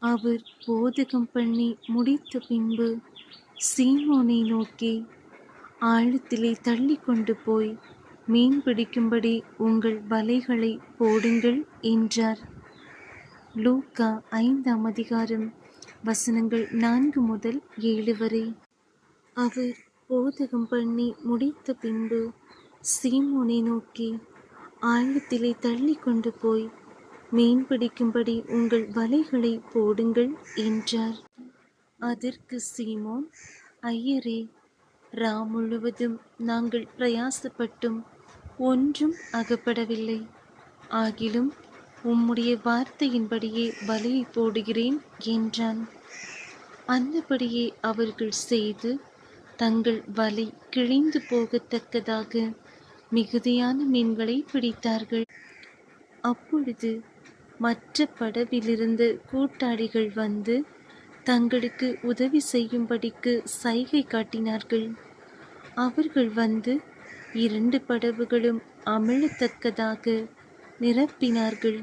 அவர் போதகம் பண்ணி முடித்த பின்பு சீமோனை நோக்கி, ஆழத்திலே தள்ளி கொண்டு போய் மீன் பிடிக்கும்படி உங்கள் வலைகளை போடுங்கள் என்றார். லூக்கா 5ஆம் அதிகாரம் வசனங்கள் 4 முதல் 7 வரை. அவர் போதகம் பண்ணி முடித்த பின்பு சீமோனை நோக்கி, ஆழத்திலே தள்ளி கொண்டு போய் மீன் பிடிக்கும்படி உங்கள் வலைகளை போடுங்கள் என்றார். அதற்கு சீமோன், ஐயரே, ரா முழுவதும் நாங்கள் பிரயாசப்பட்டும் ஒன்றும் அகப்படவில்லை. ஆகிலும் உம்முடைய வார்த்தையின்படியே வலையை போடுகிறேன் என்றான். அந்தபடியே அவர்கள் செய்து தங்கள் வலை கிழிந்து போகத்தக்கதாக மிகுதியான மீன்களை பிடித்தார்கள். அப்பொழுது மற்ற படவிலிருந்த கூட்டாளிகள் வந்து தங்களுக்கு உதவி செய்யும்படிக்கு சைகை காட்டினார்கள். அவர்கள் வந்து 2 படவுகளும் அமிழத்தக்கதாக நிரப்பினார்கள்.